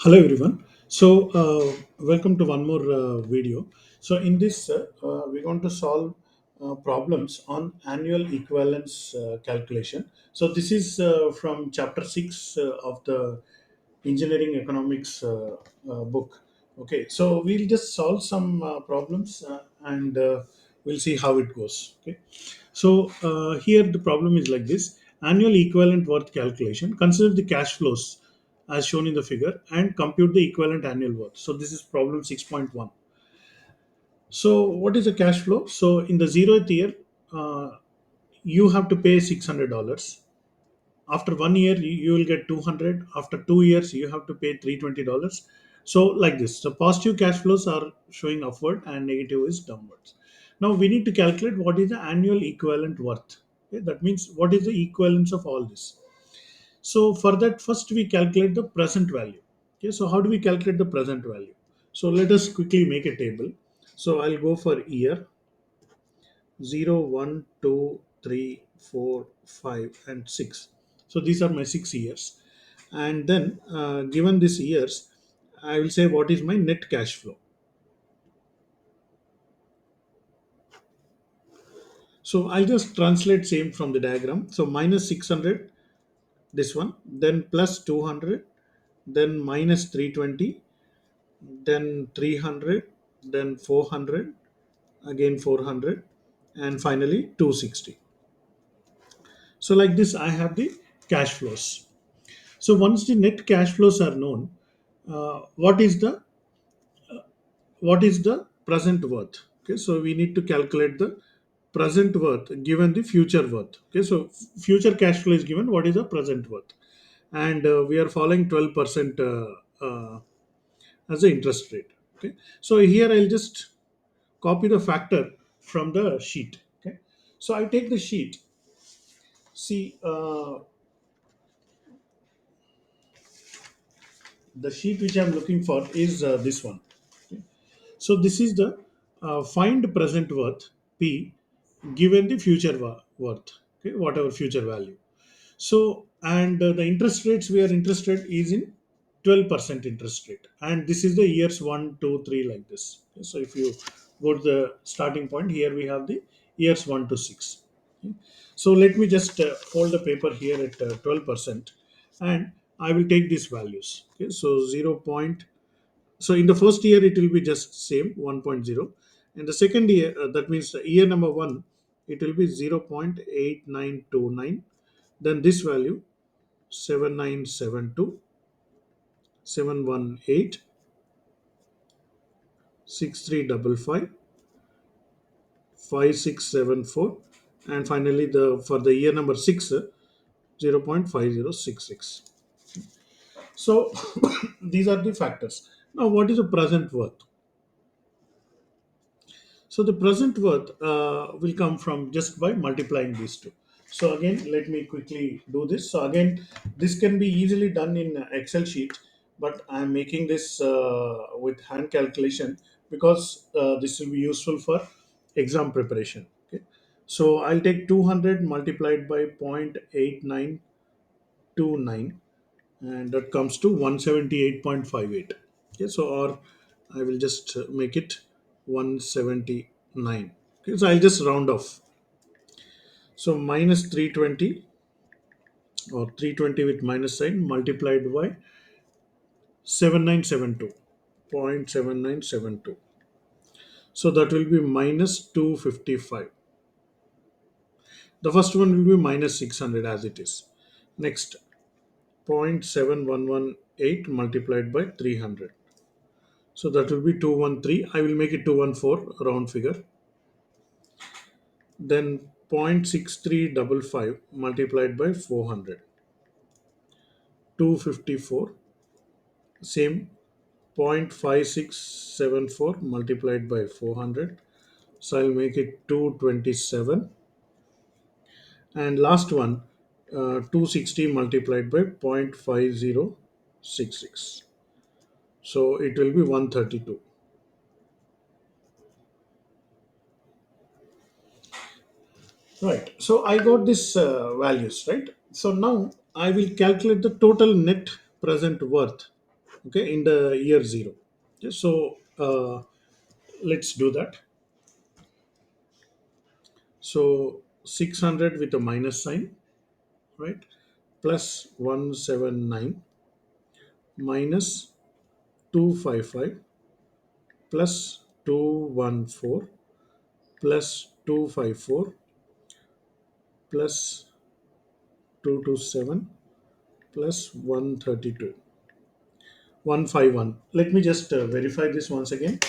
Hello everyone. Welcome to one more video. So, in this, we're going to solve problems on annual equivalence calculation. So, this is from chapter 6 of the engineering economics book. Okay, so we'll just solve some problems and we'll see how it goes. Okay, here the problem is like this: annual equivalent worth calculation. Consider the cash flows as shown in the figure and compute the equivalent annual worth. So this is problem 6.1. So what is the cash flow? So in the 0th year, uh, you have to pay $600. After 1 year, you will get 200. After 2 years, you have to pay $320. So like this. So positive cash flows are showing upward and negative is downwards. Now we need to calculate what is the annual equivalent worth. Okay, that means what is the equivalence of all this. So for that, first we calculate the present value. Okay, so how do we calculate the present value? So let us quickly make a table. So I'll go for year 0, 1, 2, 3, 4, 5, and 6. So these are my 6 years. And then given these years, I will say what is my net cash flow. So I'll just translate same from the diagram. So minus 600, this one, then plus 200, then minus 320, then 300, then 400, again 400, and finally 260. So like this I have the cash flows. So once the net cash flows are known, what is the present worth? Okay, so we need to calculate the present worth given the future worth. Okay, so future cash flow is given, what is the present worth? And we are following 12% as the interest rate. Okay, so here I'll just copy the factor from the sheet. Okay, so I take the sheet. See, the sheet which I'm looking for is this one. Okay. So this is the find present worth P given the future worth. Okay, whatever future value. So, and the interest rates we are interested is in 12% interest rate, and this is the years 1, 2, 3 like this. Okay, so if you go to the starting point, here we have the years 1 to 6. Okay. So let me just fold the paper here at 12%, and I will take these values. Okay, so 0. So in the first year it will be just same 1.0, and the second year, that means year number 1, it will be 0.8929, then this value 7972, 718, 6355, 5674, and finally the for the year number 6, 0.5066. So these are the factors. Now what is the present worth? So the present worth will come from just by multiplying these two. So again, let me quickly do this. So again, this can be easily done in Excel sheet, but I'm making this with hand calculation because this will be useful for exam preparation. Okay. So I'll take 200 multiplied by 0.8929, and that comes to 178.58. Okay, so or I will just make it 179. Okay, so I'll just round off. So minus 320, or 320 with minus sign, multiplied by 7972, 0.7972. So that will be minus 255. The first one will be minus 600 as it is. Next, 0.7118 multiplied by 300. So that will be 213. I will make it 214, round figure. Then 0.6355 multiplied by 400. 254. Same, 0.5674 multiplied by 400. So I'll make it 227. And last one, 260 multiplied by 0.5066. So it will be 132. Right. So I got this values, right? So now I will calculate the total net present worth. okay, in the year zero. Okay, so let's do that. So 600 with a minus sign, right? Plus 179 minus 255 plus 214 plus 254 plus 227 plus 132 151. Let me just verify this once again.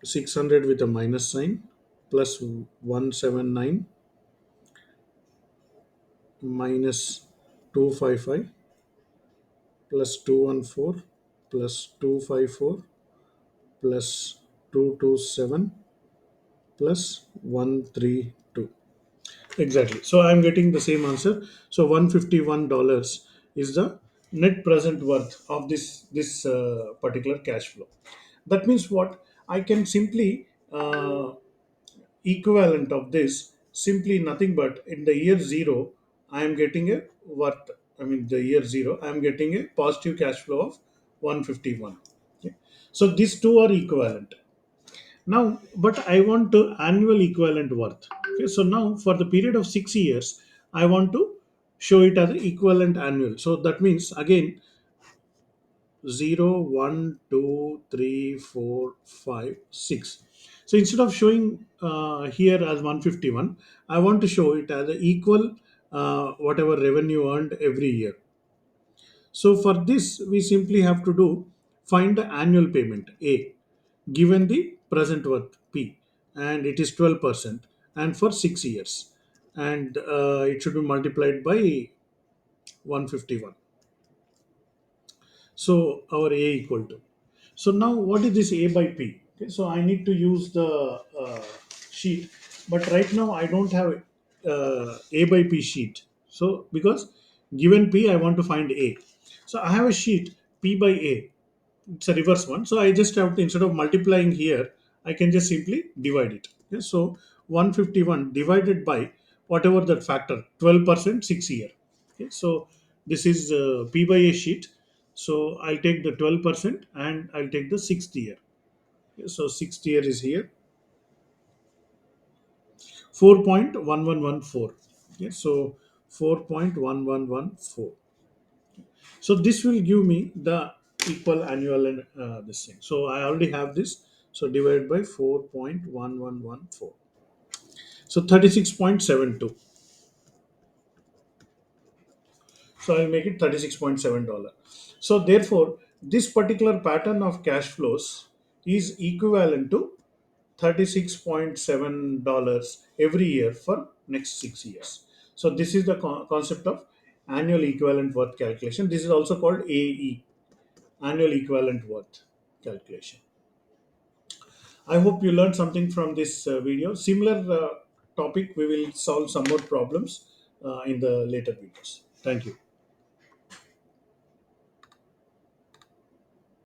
600 with a minus sign plus 179 minus 255 plus 214 plus 254 plus 227 plus 132. Exactly. So I'm getting the same answer. So $151 is the net present worth of this particular cash flow. That means what? I can simply equivalent of this simply nothing but in the year zero I am getting a worth. I mean the year zero I am getting a positive cash flow of 151. Okay. So these two are equivalent. Now, but I want to annual equivalent worth. Okay, so now for the period of 6 years, I want to show it as equivalent annual. So that means again 0, 1, 2, 3, 4, 5, 6. So instead of showing here as 151, I want to show it as a equal whatever revenue earned every year. So for this, we simply have to do find the annual payment A given the present worth P, and it is 12% and for 6 years, and it should be multiplied by 151. So our A equal to. So now what is this A by P? Okay, so I need to use the sheet, but right now I don't have A by P sheet. So because given P, I want to find A. So I have a sheet P by A. It's a reverse one. So I just have to, instead of multiplying here, I can just simply divide it. Okay, so 151 divided by whatever that factor, 12%, 6 year. Okay, so this is P by A sheet. So I'll take the 12% and I'll take the sixth year. Okay, so sixth year is here, 4.1114. Okay, so 4.1114. So this will give me the equal annual and this thing. So I already have this. So divided by 4.1114. So 36.72. So I'll make it $36.7. So therefore, this particular pattern of cash flows is equivalent to $36.7 every year for next 6 years. So this is the concept of annual equivalent worth calculation. This is also called AE, annual equivalent worth calculation. I hope you learned something from this video. Similar topic, we will solve some more problems in the later videos. Thank you.